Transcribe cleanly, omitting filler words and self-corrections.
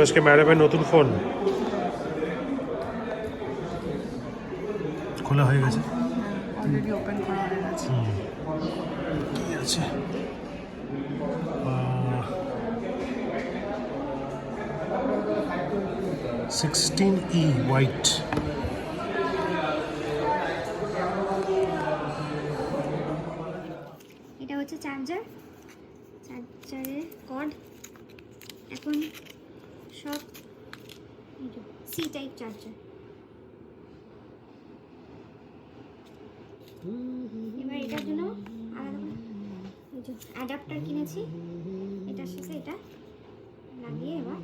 আজকে ম্যাডামের নতুন ফোন খোলা হয়ে গেছে, অলরেডি ওপেন করা হয়ে গেছে। কি আছে 16E হোয়াইট। এটা হচ্ছে চার্জারের কর্ড। এখন সব সি টাইপ চার্জার। এবার এটার জন্য আলাদা অ্যাডাপ্টার কিনেছি, এটার সাথে এটা লাগিয়ে এবার